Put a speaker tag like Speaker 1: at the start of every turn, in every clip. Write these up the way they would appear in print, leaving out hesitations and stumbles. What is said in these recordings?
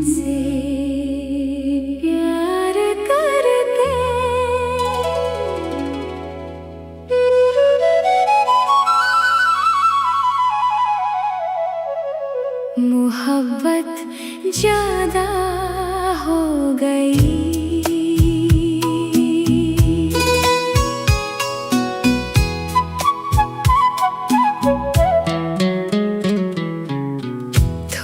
Speaker 1: से प्यार करके मोहब्बत ज्यादा हो गई।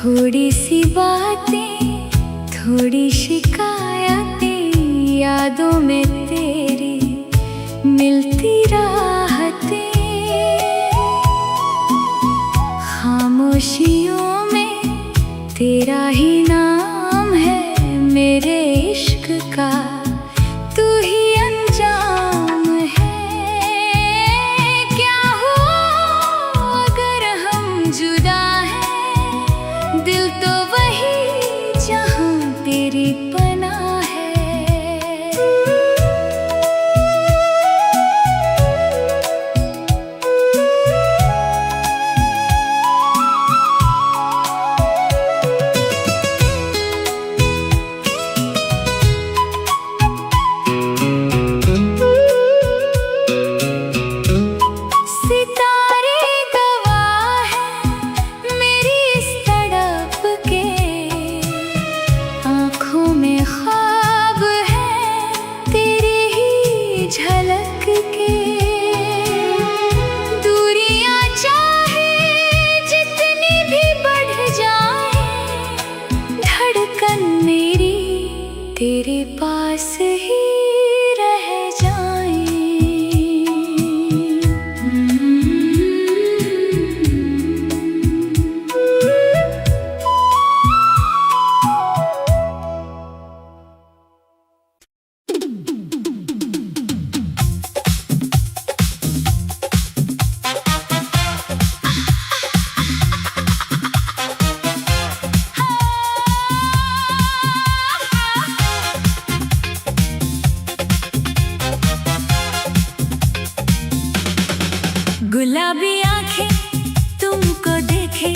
Speaker 1: थोड़ी सी बातें, थोड़ी शिकायतें, यादों में तेरी मिलती राहतें, खामोशियों में तेरा ही नाम है मेरे इश्क का, तू ही अंजाम है। क्या हो अगर हम जुदा हैं, दिल तो वही जहां तेरी पनाह है। झलक के दूरियां चाहे जितनी भी बढ़ जाए, धड़कन मेरी तेरे पास ही रह जाए। गुलाबी आंखें तुमको देखे,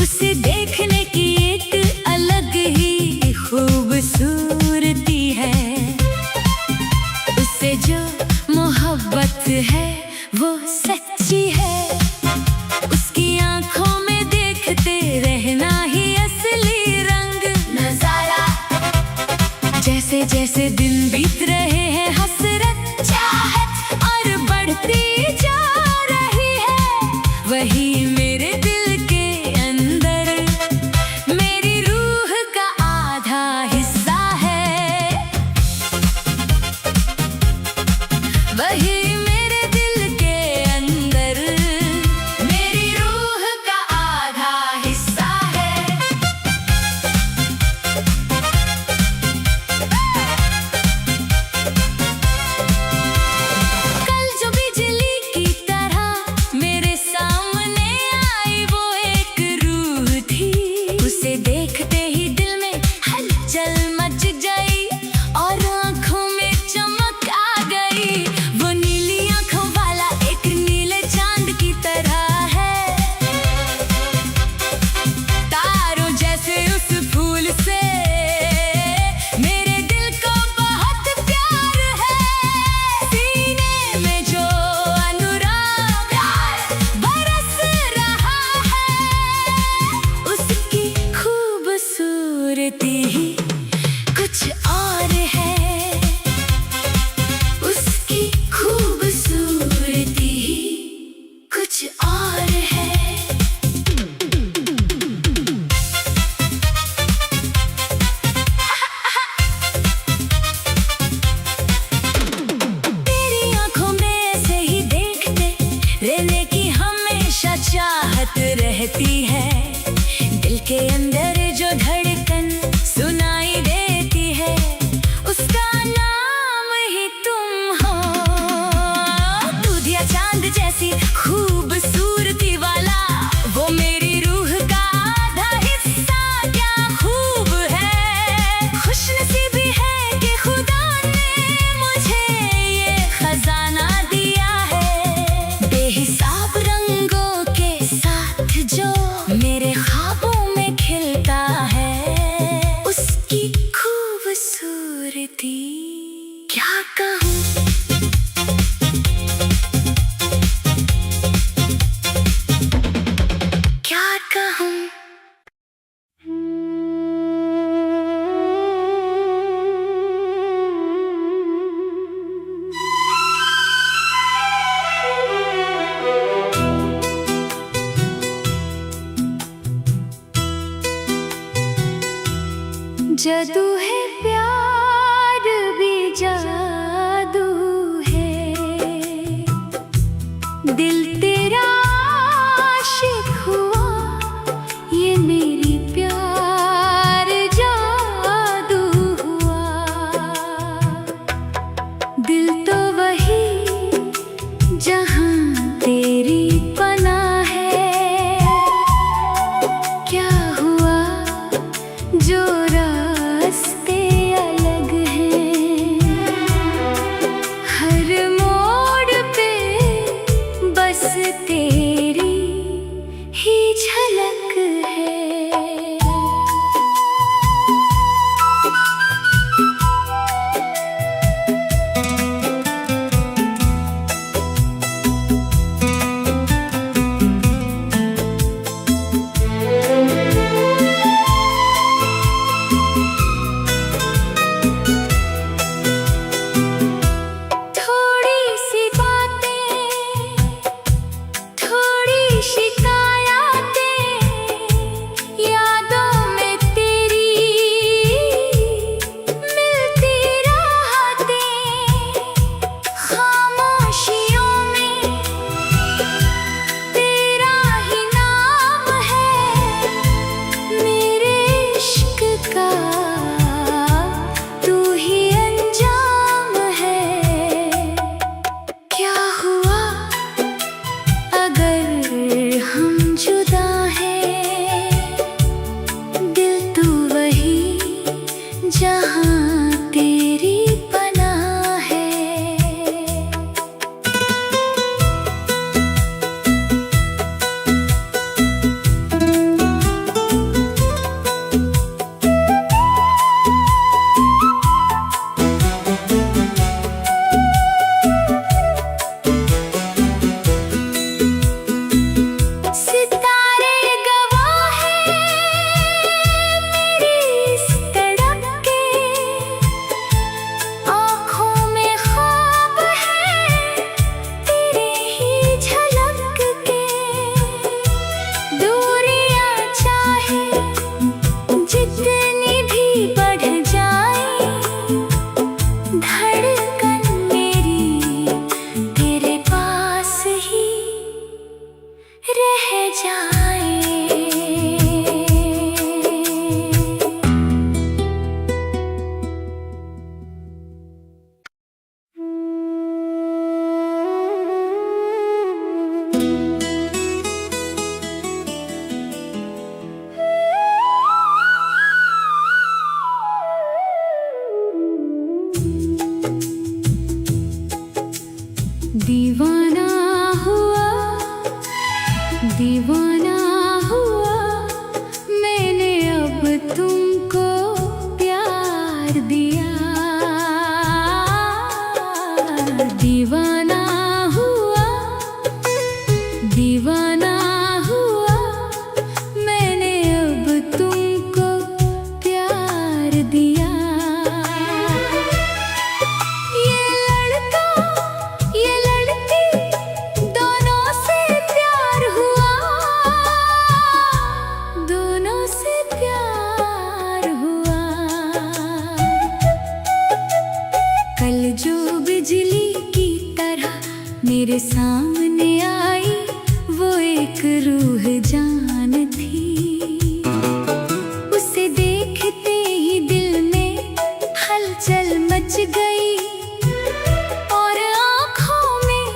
Speaker 1: उसे देखने की एक अलग ही खूबसूरती है। उससे जो मोहब्बत है वो सच्ची है, उसकी आंखों में देखते रहना ही असली रंग नजारा। जैसे जैसे दिन बीत रहे हैं, हसरत चाहत और बढ़ती वही मेरे दिल के अंदर मेरी रूह का आधा हिस्सा है। वही मेरे दिल जादू है प्यार भी जादू है, दिल तेरा आशिक हुआ, ये मेरी प्यार जादू हुआ। दिल तो वही जहां तेरी पनाह है, क्या हुआ जो रास्ते अलग हैं। हर मोड़ पे बस तेरी ही झलक है। जहाँ तेरी पनाह है। दीवाना हुआ, दीवाना हुआ, मैंने अब तुमको प्यार दिया। दीवाना हुआ, दीवाना हुआ, मैंने अब तुमको प्यार दिया। मेरे सामने आई वो एक रूह जान थी, उसे देखते ही दिल में हलचल मच गई और आँखों में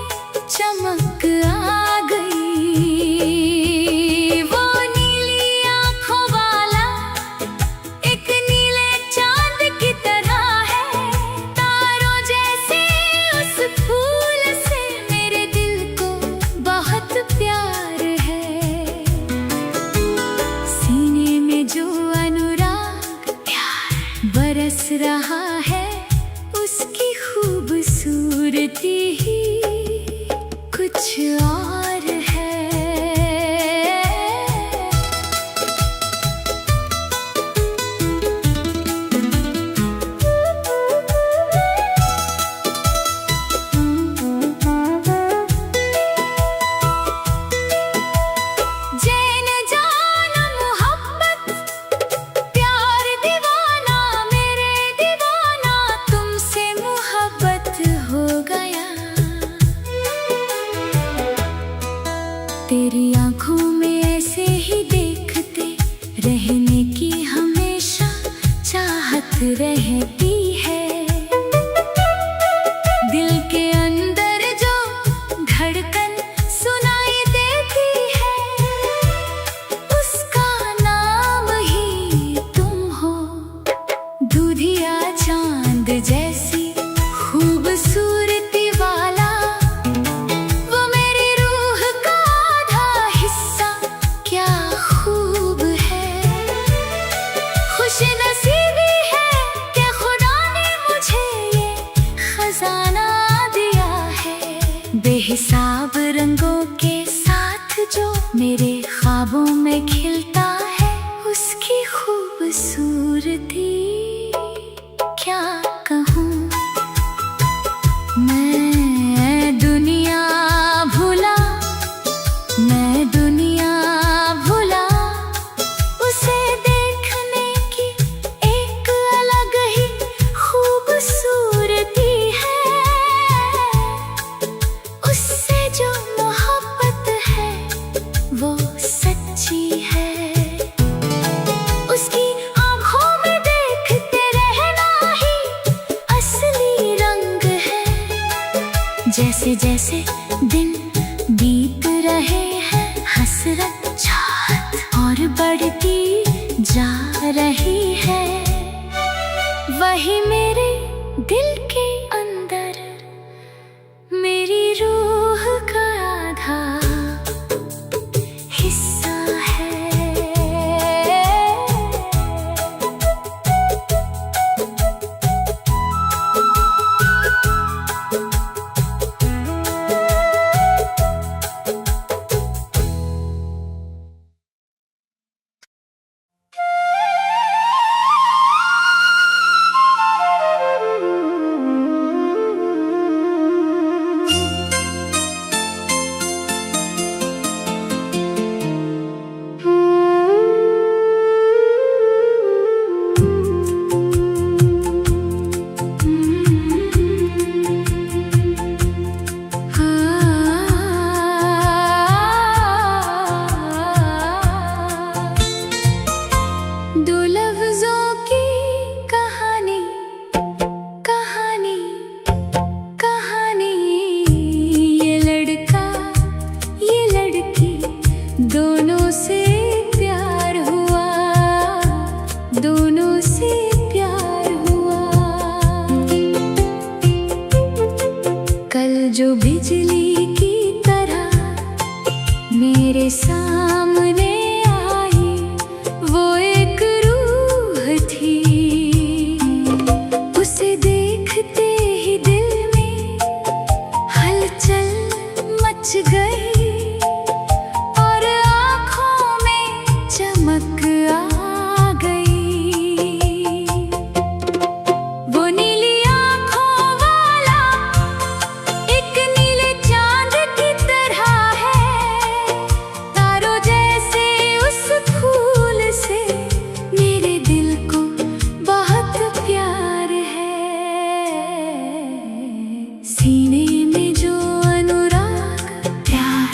Speaker 1: चमक आ गई। वो नीली आँखों वाला एक नीले चांद की तरह है, तारों जैसे उस फूल से प्यार है। सीने में जो अनुराग प्यार बरस रहा है, उसकी खूबसूरती ही कुछ और है। जैन जान मोहब्बत प्यार दीवाना तेरी आंखों में ऐसे ही देखते रहने की हमेशा चाहत रहती है। दिल के अंदर जो धड़कन सुनाई देती है, उसका नाम ही तुम हो। दूधिया चांद जैसी खूबसूरती वाला, वो मेरी रूह का आधा हिस्सा, क्या खूब है। खुशनसीबी है कि खुदा ने मुझे ये खजाना दिया है। बेहिसाब रंगों के साथ जो मेरे ख्वाबों में खिलता है, उसकी खूबसूरती क्या कहूँ। मैं दुनिया भूला उसे देखने की एक अलग ही खूबसूरती है। उससे जो मोहब्बत है वो सच्ची है। उसकी आँखों में देखते रहना ही असली रंग है। जैसे जैसे दिन बीत रहे हैं, हसरत चाहत और बढ़ती जा रही है। वही मेरे दिल के अंदर मेरी रूह का आधा हिस्सा है। दोनों से प्यार हुआ। कल जो बिजली की तरह मेरे सामने आई, वो एक रूह थी। उसे देखते ही दिल में हलचल मच गई। चमक आ गई। वो नीली आँखों वाला एक नीले चांद की तरह है। तारों जैसे उस फूल से मेरे दिल को बहुत प्यार है। सीने में जो अनुराग प्यार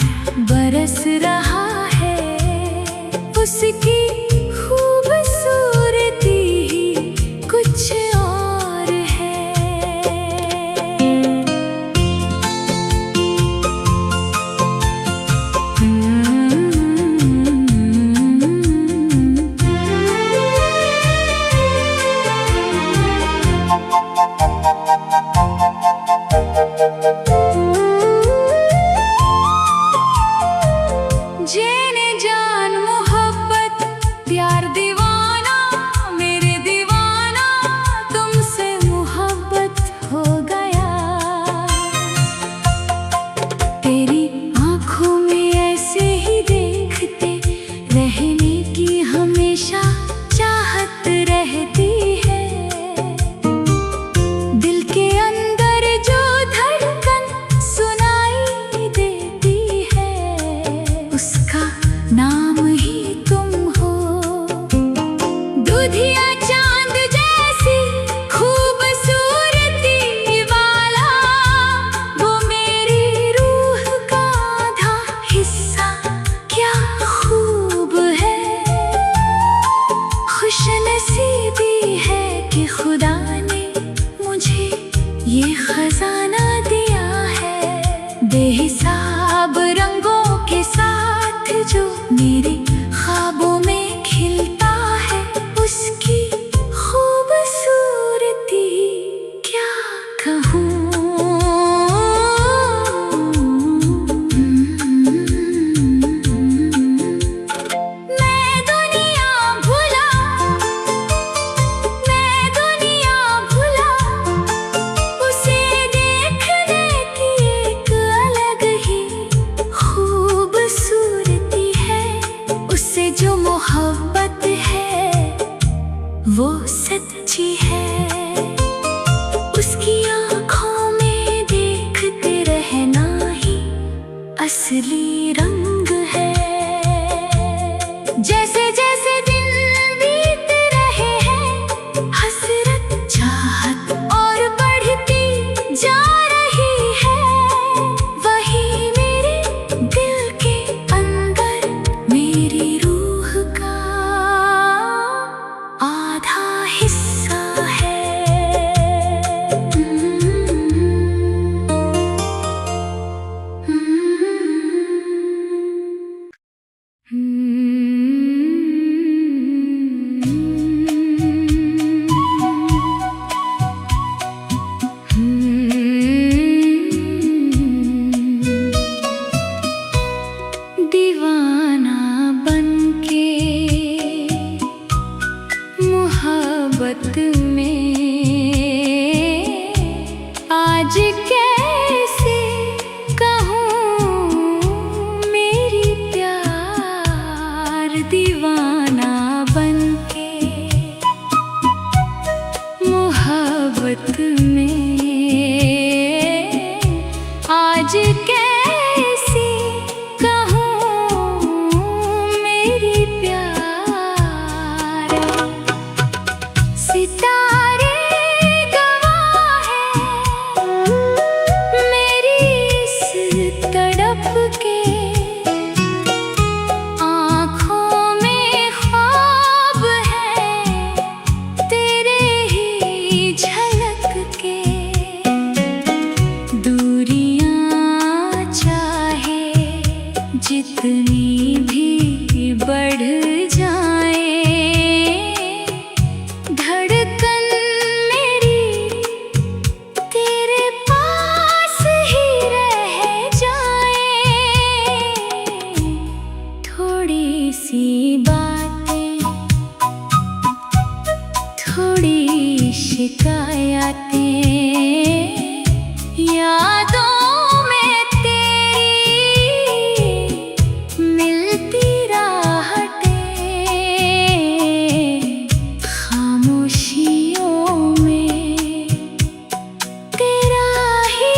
Speaker 1: बेहिसाब रंगों के साथ जो मेरे ख्वाबों में खिलता है, उसकी खूबसूरती क्या कहूँ। मोहब्बत है वो सच्ची है, उसकी आँखों में देखते रहना ही असली रंग है। जैसे जैसे दिन बीत रहे हैं, हसरत चाहत और बढ़ती जा रही है। वही मेरे दिल के अंदर मेरी आधा हिस्सा है। दीवाना बनके मोहब्बत में आज कैसे कहूँ मेरी प्यार। दीवाना बनके मोहब्बत में आज कैसे कहूँ मेरी प्यार। सितारे गवाह हैं मेरी इस तड़प के, आँखों में ख्वाब हैं तेरे ही झलक के। दूरियां चाहे जितनी भी बढ़ जाए, धड़कन मेरी तेरे पास ही रह जाए। थोड़ी सी बातें, थोड़ी शिकायतें, यादों में तेरी मिलती राहतें। खामोशियों में तेरा ही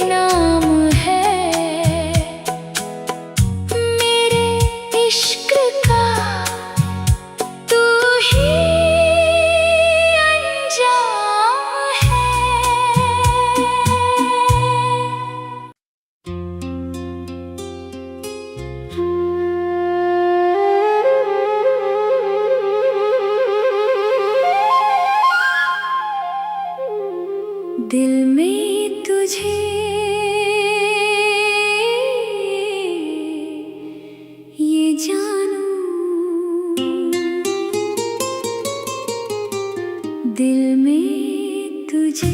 Speaker 1: नाम है, मेरे इश्क का तू ही अंजाम है। दिल में तुझे ये जानूं, दिल में तुझे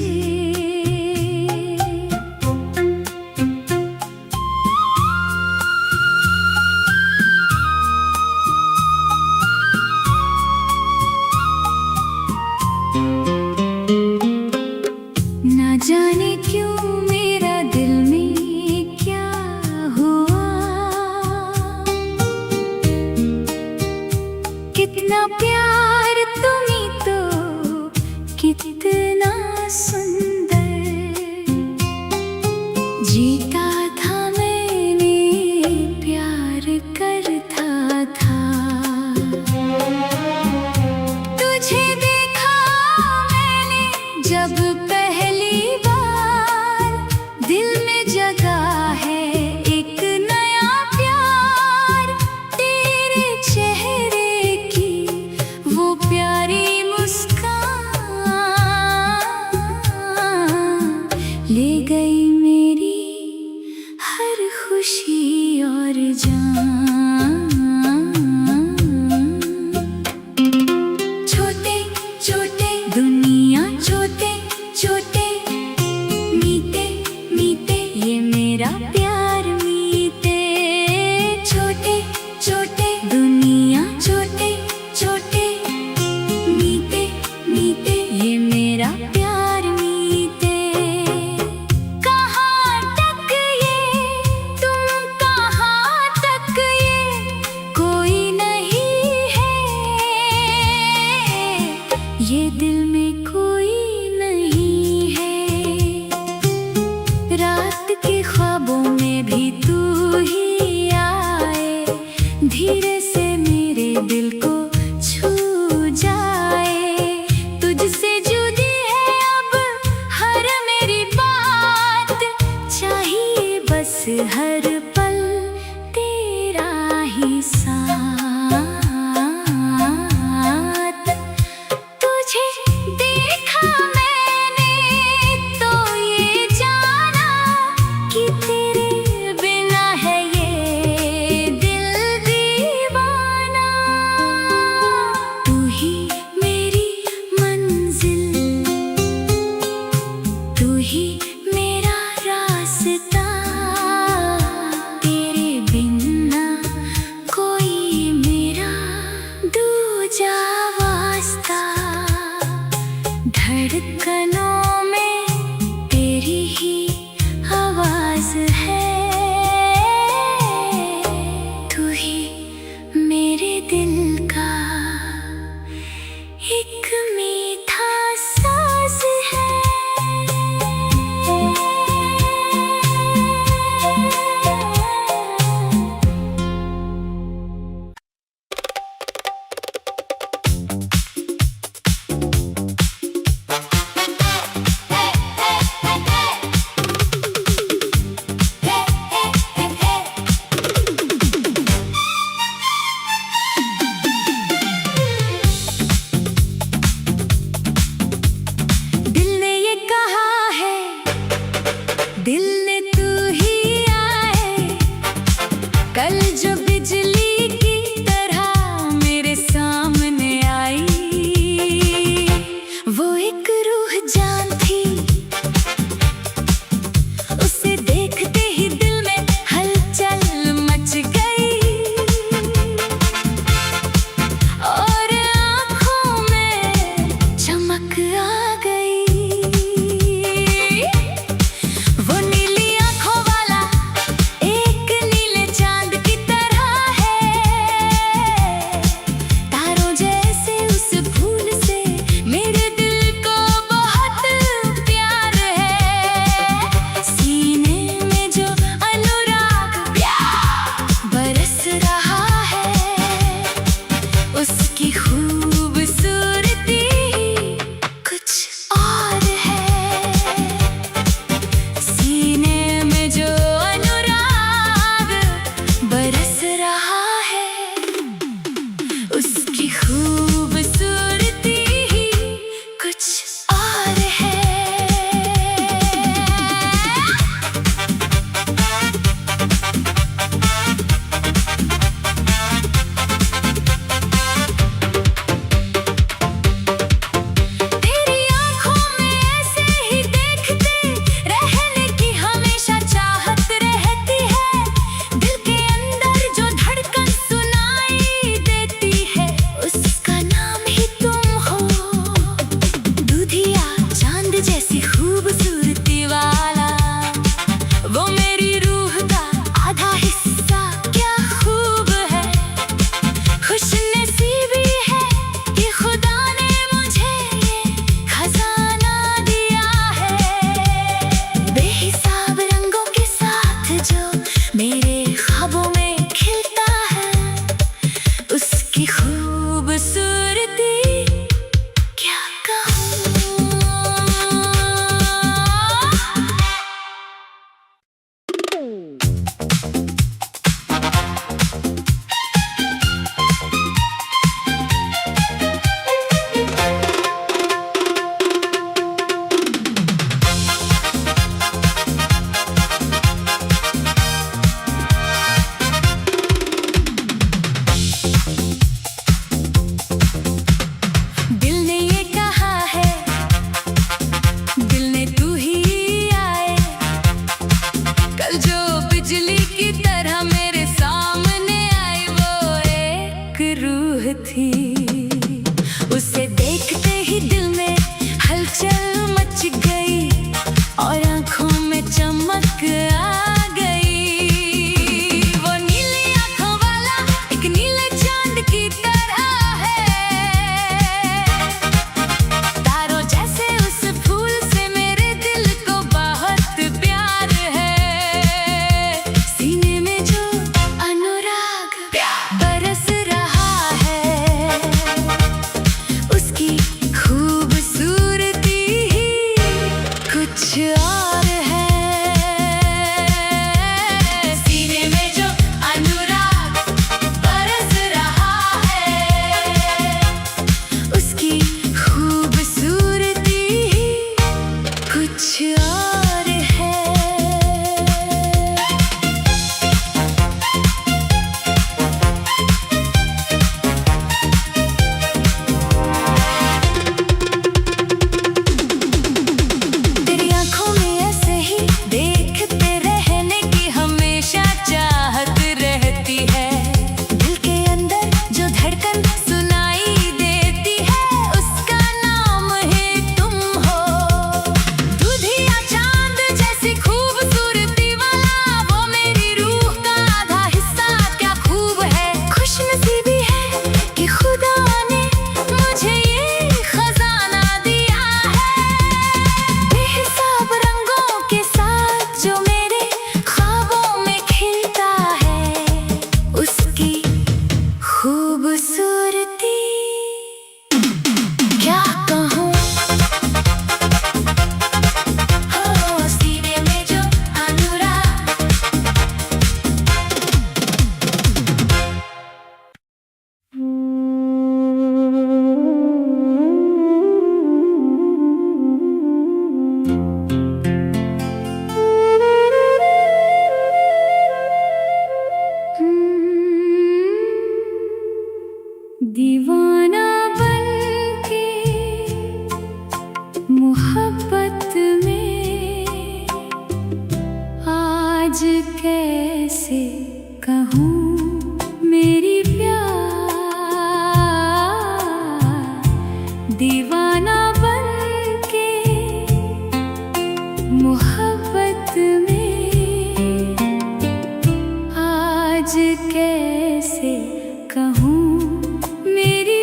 Speaker 1: ना जाने क्यों मेरा दिल में क्या हुआ। कितना प्यार तुम्ही तो कितना सुंदर, जीता था मैंने प्यार करता था। तुझे देखा मैंने जब पहली बार, दिल में जगा है एक नया प्यार। तेरे चेहरे की वो प्यारी मुस्कान ले गई मेरी हर पल तेरा ही साथ। तुझे देखा मैंने तो ये जाना कि तेरे बिना है ये दिल दीवाना। तू ही मेरी मंजिल, तू ही मेरा रास्ता, तेरे बिना कोई मेरा दूजा वास्ता। धड़कनों में तेरी ही आवाज है, तू ही मेरे दिल का एक मीठा साज है। दिल ने ये कहा है, दिल ने तू ही आए, कल जो बिजली की तरह मेरे सामने आई। वो एक रूह जान थी, उसे देखते ही दिल में हलचल मच गई और आँखों में चमक आ गई। वो नीली आँखों वाला एक नीले चांद की तरह है, तारों जैसे उस फूल से मेरे दिल को बहुत प्यार है। सीने में जो अनुराग प्यार बरस रहा है, उसकी खूबसूरती कुछ और है। सीने में जो अनुराग बरस रहा है, उसकी खूबसूरती कुछ और है। तेरी आँखों में ऐसे ही देखते रहने की हमेशा चाहत रहती है। दिल के अंदर जो धड़कन सुनाई देती है, उसका नाम ही तुम हो। दूधिया चांद जैसी खूबसूरती वाला, वो मेरी रूह का आधा हिस्सा क्या खूब है। खुशनसीबी है कि खुदा ने मुझे ये खजाना दिया है। बेहिसाब रंगों के साथ जो मेरे ख्वाबों में खिलता है, उसकी खूबसूरती क्या कहूँ। दिल ने ये कहा है, दिल ने तू ही आए, कल जो बिजली आज कैसे कहूँ मेरी प्यार दीवाना बनके मोहब्बत में। आज कैसे कहूँ मेरी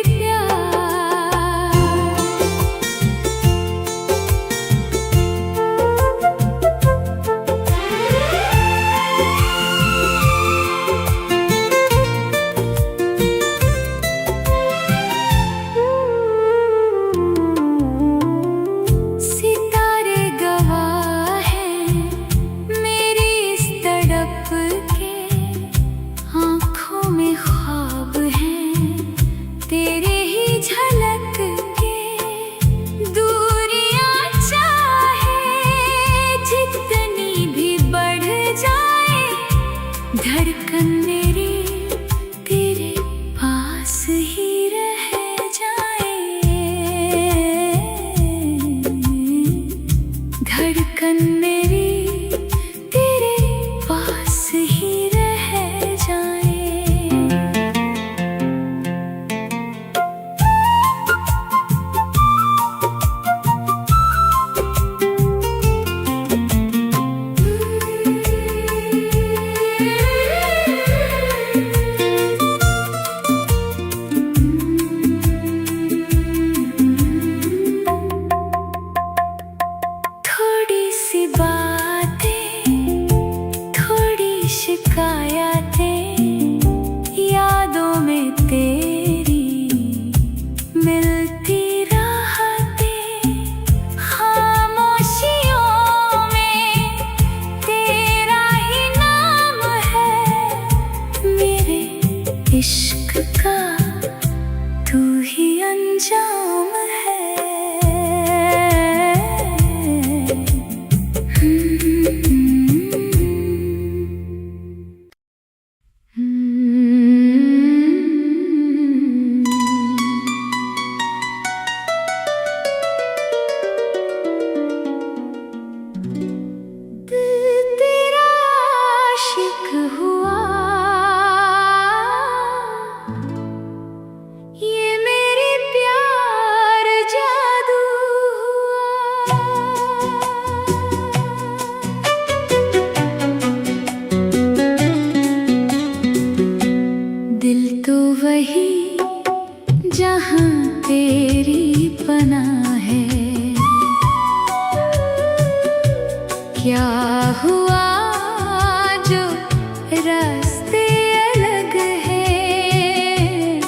Speaker 1: धड़कन मेरी तेरे पास ही रह जाए। धड़कन मेरी तेरे पास ही रह जाए। शिकायतें यादों में तेरी मिलती राहतें। खामोशियों में तेरा ही नाम है। मेरे इश्क का तू ही अंजाम है। दिल तो वही जहाँ तेरी पनाह है। क्या हुआ जो रास्ते अलग हैं।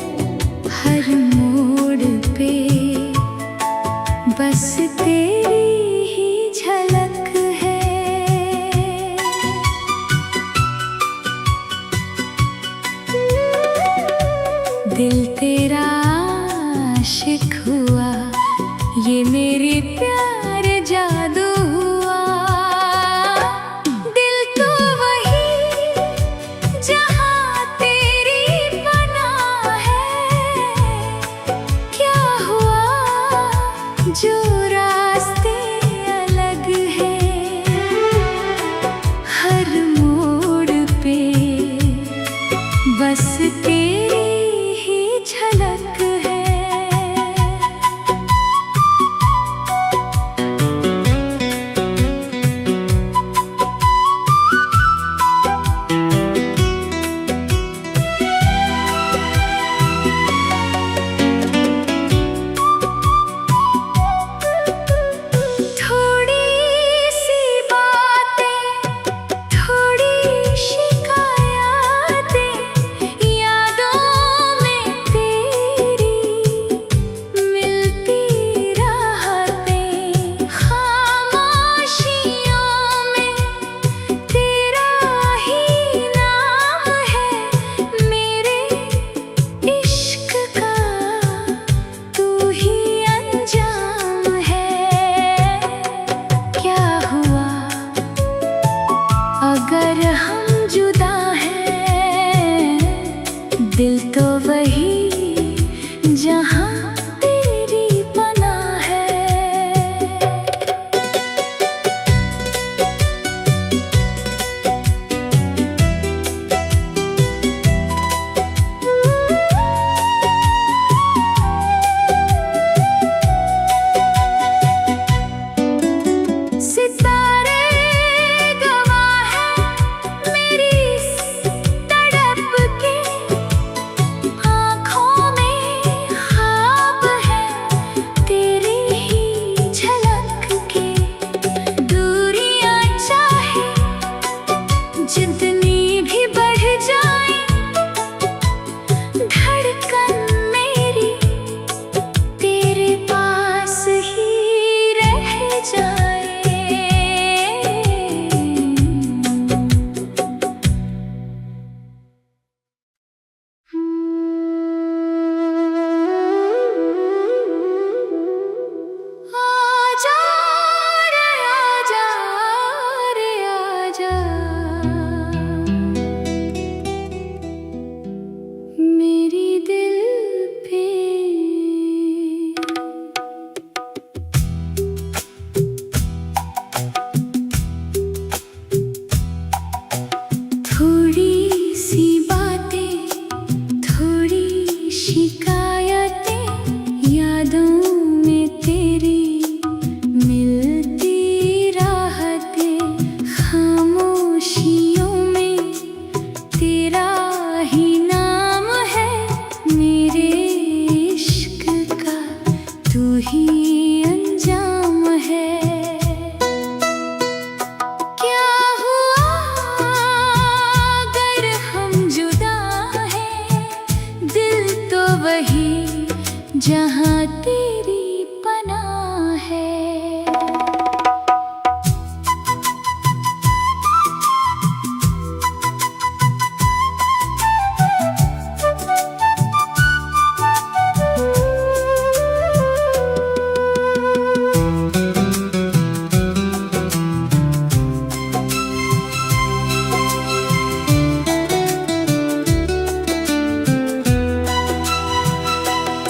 Speaker 1: हर मोड़ पे बस तेरी ही झलक है। दिल तेरा आशिक हुआ, ये मेरी प्यार जादू हुआ। दिल तो वही जहाँ तेरी पनाह है। क्या हुआ जो रास्ते अलग हैं। हर मोड़ पे बस तेरी झलक है। थोड़ी सी बातें, थोड़ी शिकायतें यादों में तेरी मिलती राहतें। खामोशियों में तेरा ही नाम है। मेरे इश्क का तू ही अंजाम है। क्या हुआ अगर हम जुदा हैं। दिल तो वही जहाँ तेरी पनाह है। जहाँ तेरी पनाह है।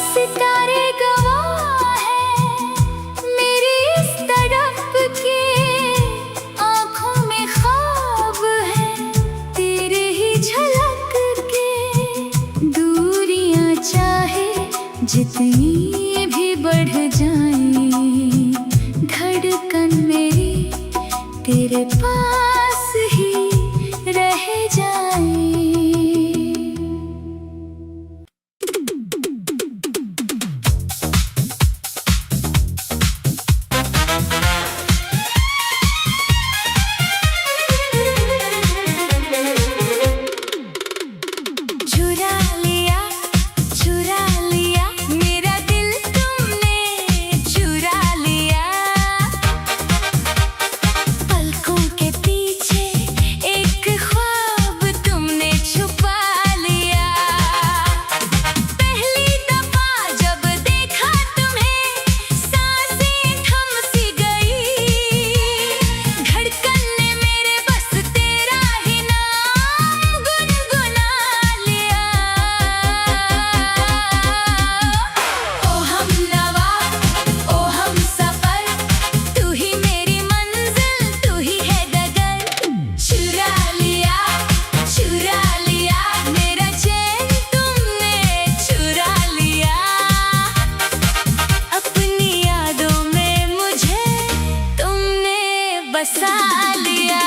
Speaker 1: सितारे गवाह हैं मेरी इस तड़प के, आँखों में ख्वाब है तेरे ही झलक के। दूरियां चाहे जितनी भी बढ़ जाएं, धड़कन मेरी तेरे पास ही रह जाए। चुरा लिया मेरा दिल तुमने, चुरा लिया। पलकों के पीछे एक ख्वाब तुमने छुपा लिया। पहली दफा जब देखा तुम्हें, सांसें थम सी गई। धड़कन ने मेरे बस तेरा ही नाम गुनगुना लिया। ओ हमनवा, ओ हमसफर, तू ही मेरी मंजिल, तू ही है डगर। चुरा लिया मेरा चैन तुमने, चुरा लिया। अपनी यादों में मुझे तुमने बसा लिया।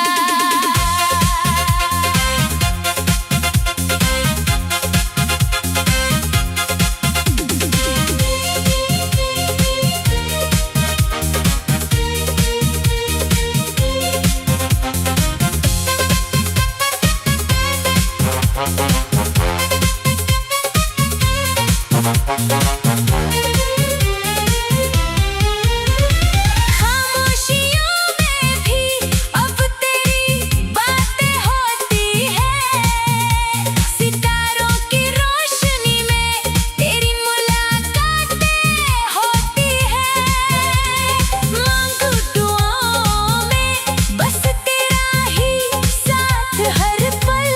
Speaker 1: खामोशियों में भी अब तेरी बातें होती हैं। सितारों की रोशनी में तेरी मुलाकातें होती हैं। मांगू दुआओं में बस तेरा ही साथ हर पल।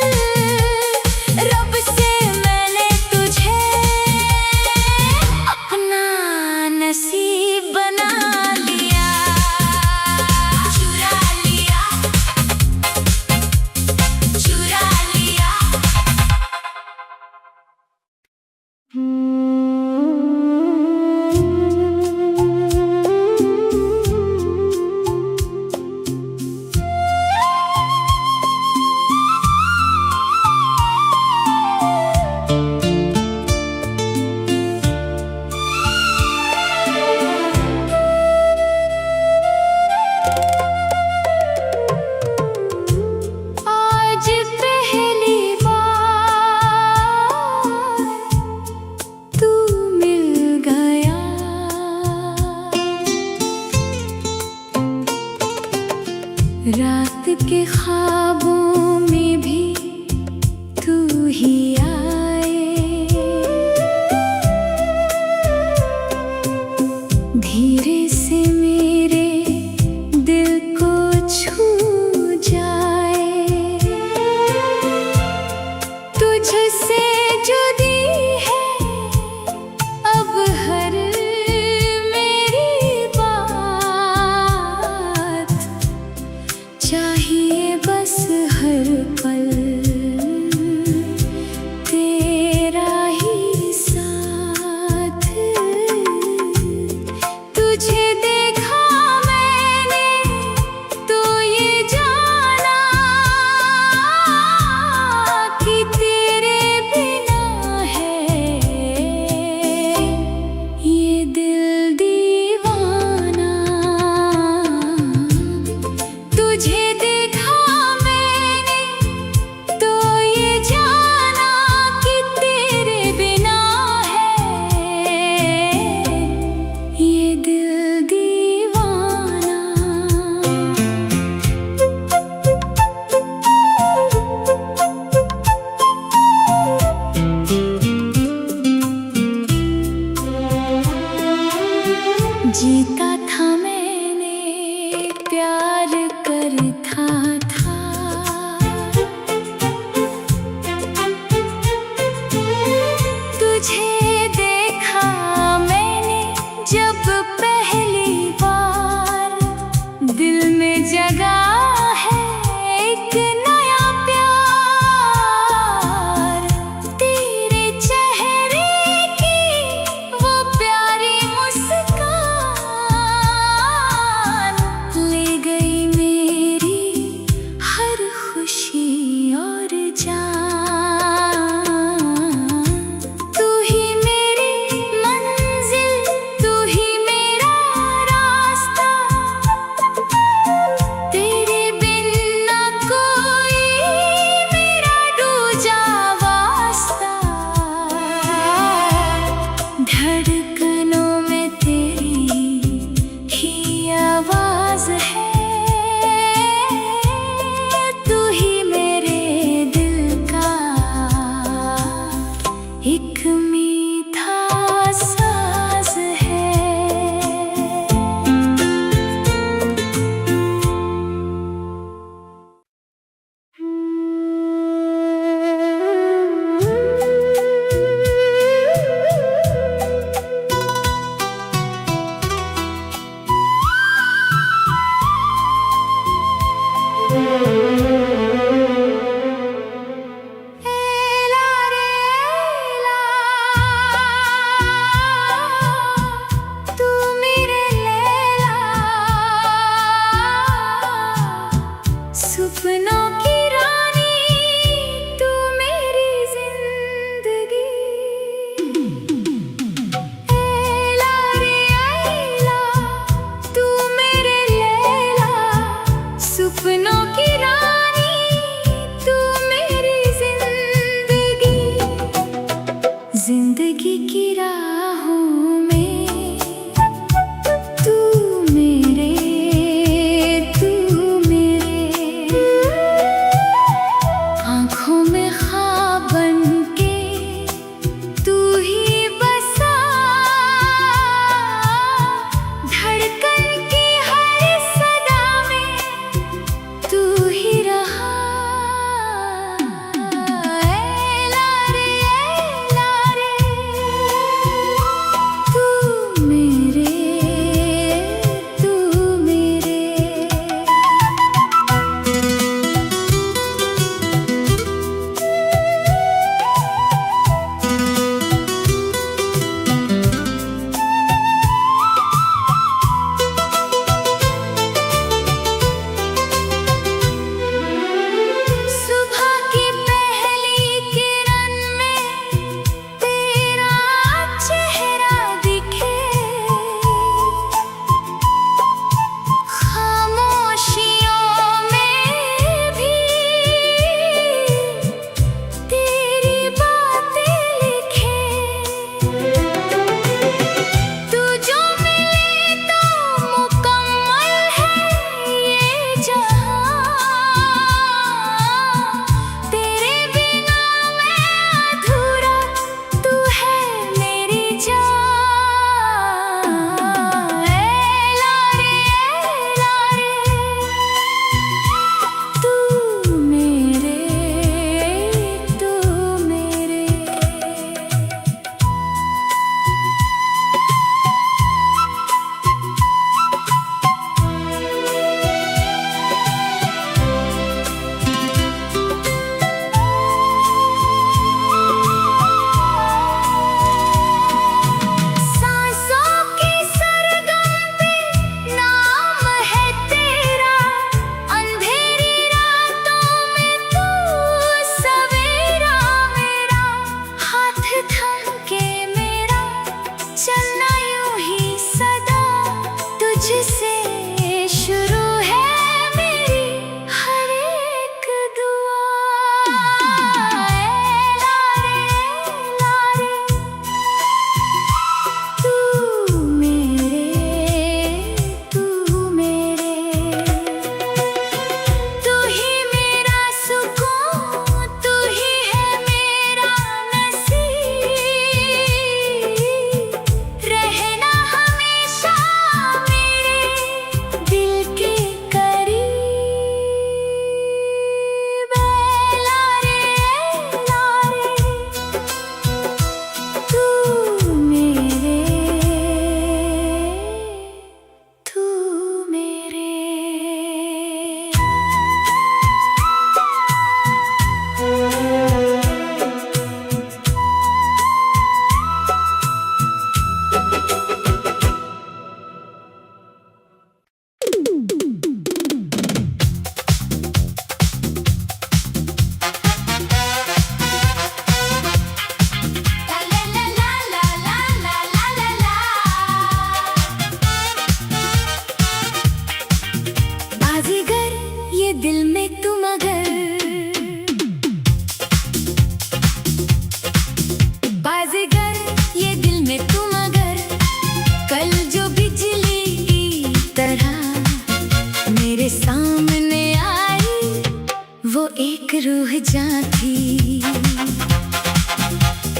Speaker 1: जा थी।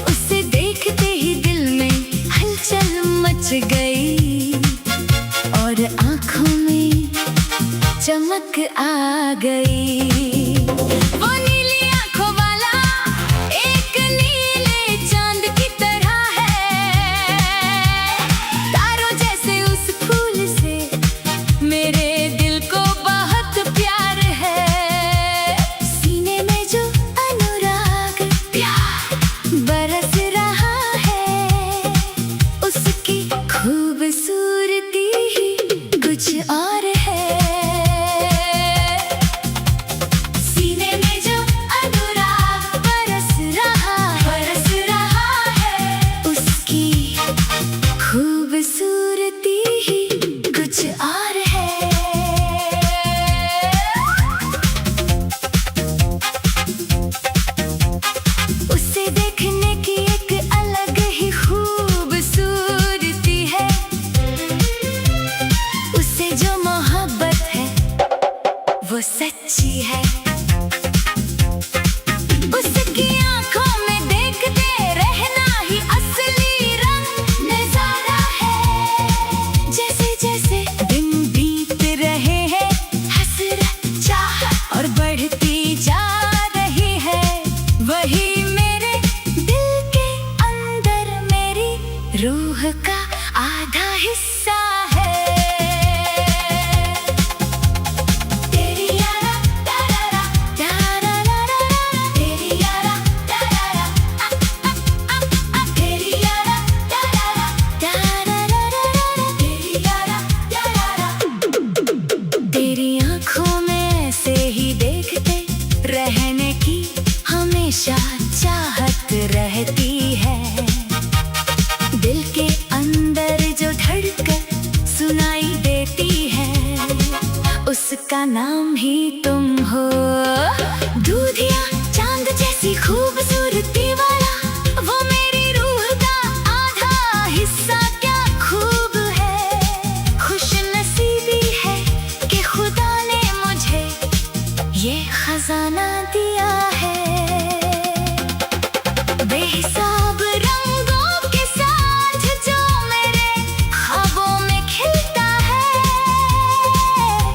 Speaker 1: उसे देखते ही दिल में हलचल मच गई और आँखों में चमक आ गई। वो नीली आँखों वाला एक नीले चांद की तरह है, तारों जैसे उस फूल से मेरे दिल को बहुत प्यार है। सीने में जो अनुराग प्यार बरस रहा है, उसकी खूबसूरती ही कुछ और है। सीने में जो अनुराग बरस रहा है, उसकी खूबसूरती ही कुछ और है। उसे देखने की एक अलग ही खूबसूरती है। उसे जो मोहब्बत है वो सच्ची है। उसकी आँखों में देखते रहना ही असली रंग नजारा है। जैसे जैसे दिन बीत रहे हैं, हसरत चाहत और बढ़ती जा रही है। वही मेरे दिल के अंदर मेरी रूह का आधा हिस्सा है। तेरी यारा तारारा तारारा, तेरी यारा तारारा तेरी यारा तारारा तारारा, तेरी यारा तारारा। तेरी आँखों में ऐसे ही देखते रहने की हमेशा चाहत रहती है। दिल के अंदर जो धड़कन सुनाई देती है, उसका नाम ही तुम हो। दूधिया चांद जैसी खूबसूरती वाला वो मेरी रूह का आधा हिस्सा, क्या खूब है। खुश नसीबी है कि खुदा ने मुझे ये खजाना दिया है। बेहिसाब रंगों के साथ जो मेरे ख्वाबों में खिलता है,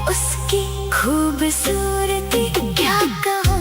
Speaker 1: उसकी खूबसूरती क्या कहूँ।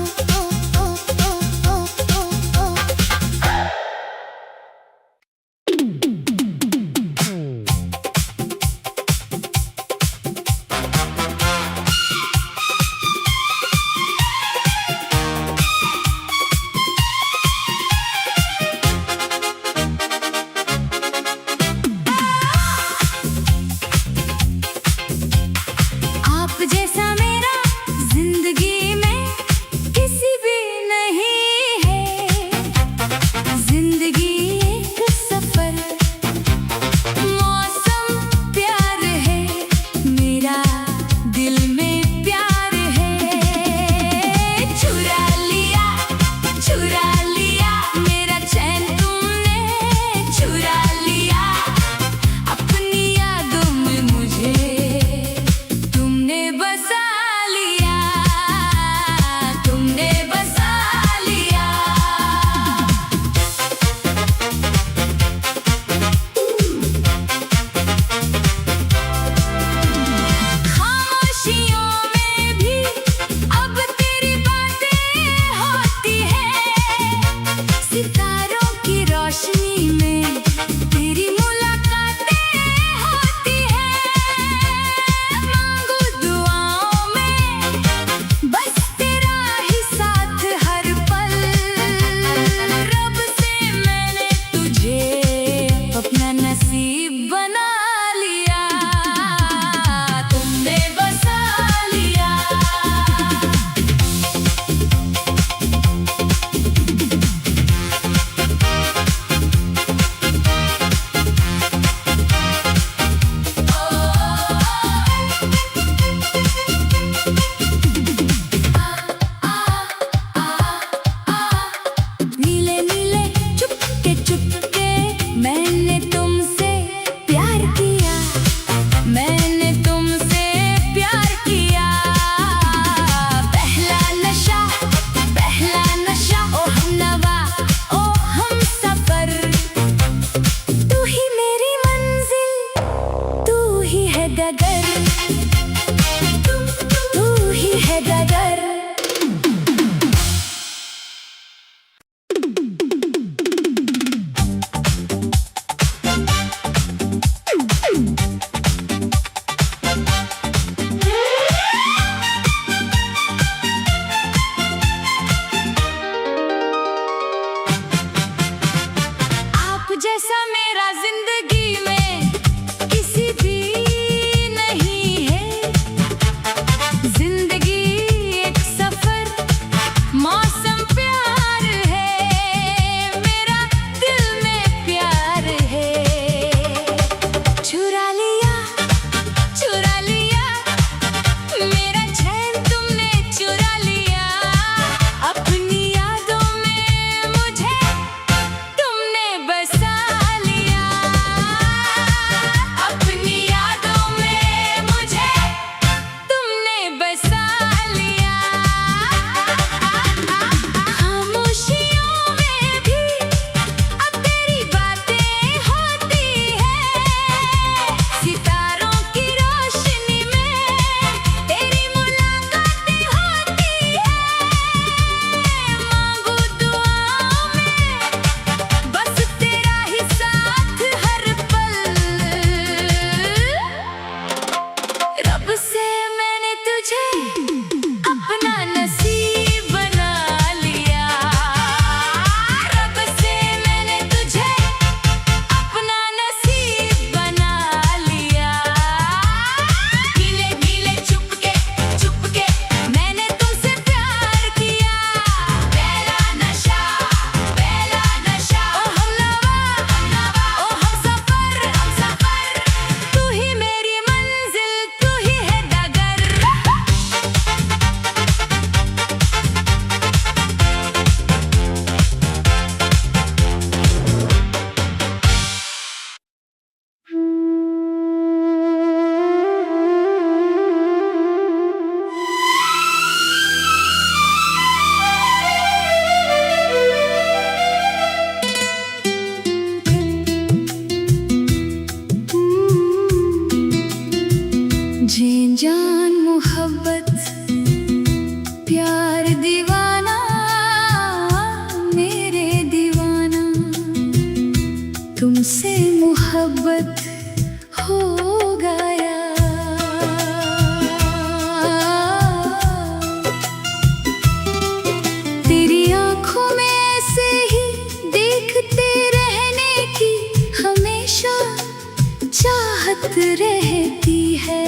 Speaker 1: रहती है।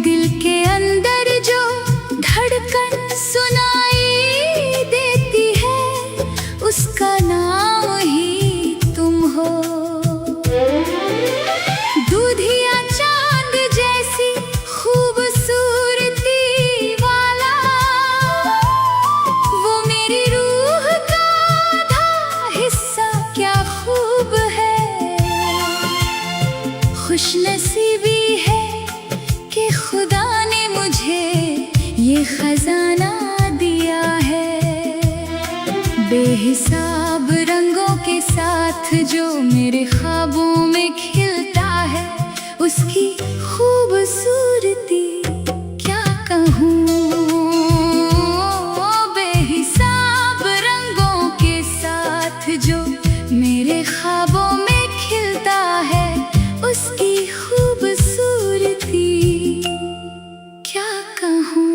Speaker 1: दिल के अंदर जो धड़कन सुनाई देती है, उसका नाम ही तुम हो। दूधिया चांद जैसी खूबसूरती वाला, वो मेरी रूह का आधा हिस्सा क्या खूब है। खुशनसीबी है कि खुदा ने मुझे ये खजाना दिया है। बेहिसाब रंगों के साथ जो मेरे ख्वाबों में खिलता है, उसकी खूबसूरती क्या कहूँ। बेहिसाब रंगों के साथ जो मेरे ख्वाबों में खिलता है, उसकी खूबसूरती क्या कहूँ।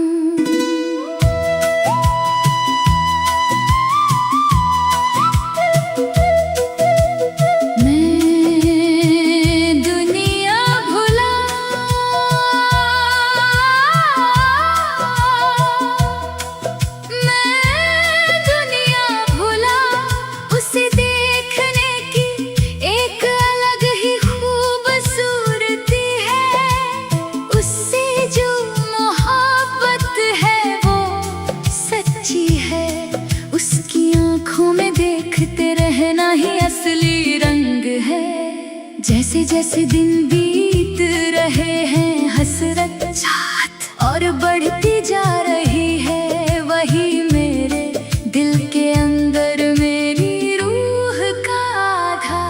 Speaker 1: उसकी आँखों में देखते रहना ही असली रंग है। जैसे जैसे दिन बीत रहे हैं, हसरत चाहत और बढ़ती जा रही है। वही मेरे दिल के अंदर मेरी रूह का आधा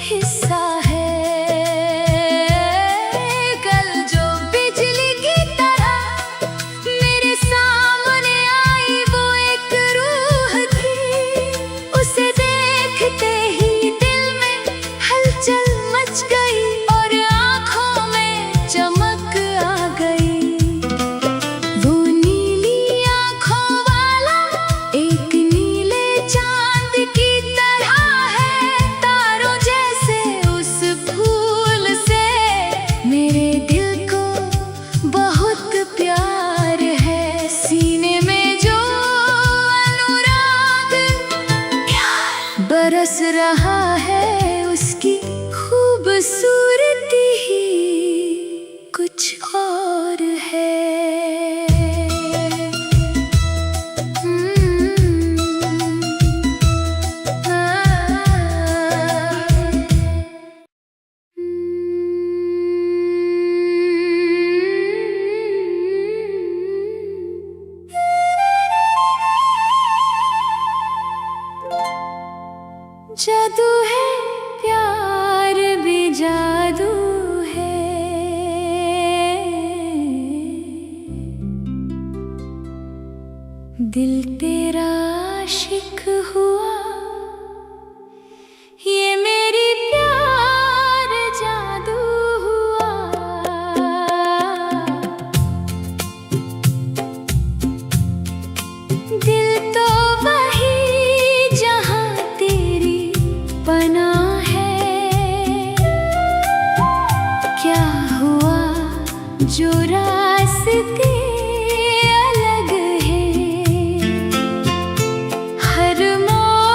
Speaker 1: हिस्सा है। कल जो बिजली की तरह मेरे सामने आई, वो एक रूह थी। उसे देखते ही दिल में हलचल मच गई और आँखों में चमक आ गई। वो नीली आँखों वाला एक नीले चांद की तरह है। तारों जैसे उस फूल से मेरे दिल को बहुत प्यार है। सीने में जो अनुराग बरस रहा है, उसकी खूबसूरती ही कुछ और है। जादू है प्यार भी जादू है। दिल तेरा आशिक हुआ, ये मेरी प्यार जादू हुआ। दिल तो वही जहाँ तेरी पनाह है। क्या हुआ जो रास्ते अलग है। हर मोड़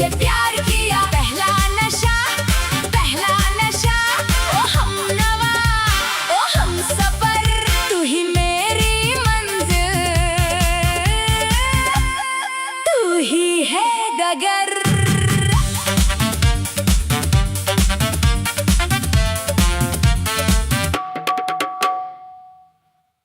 Speaker 1: से प्यार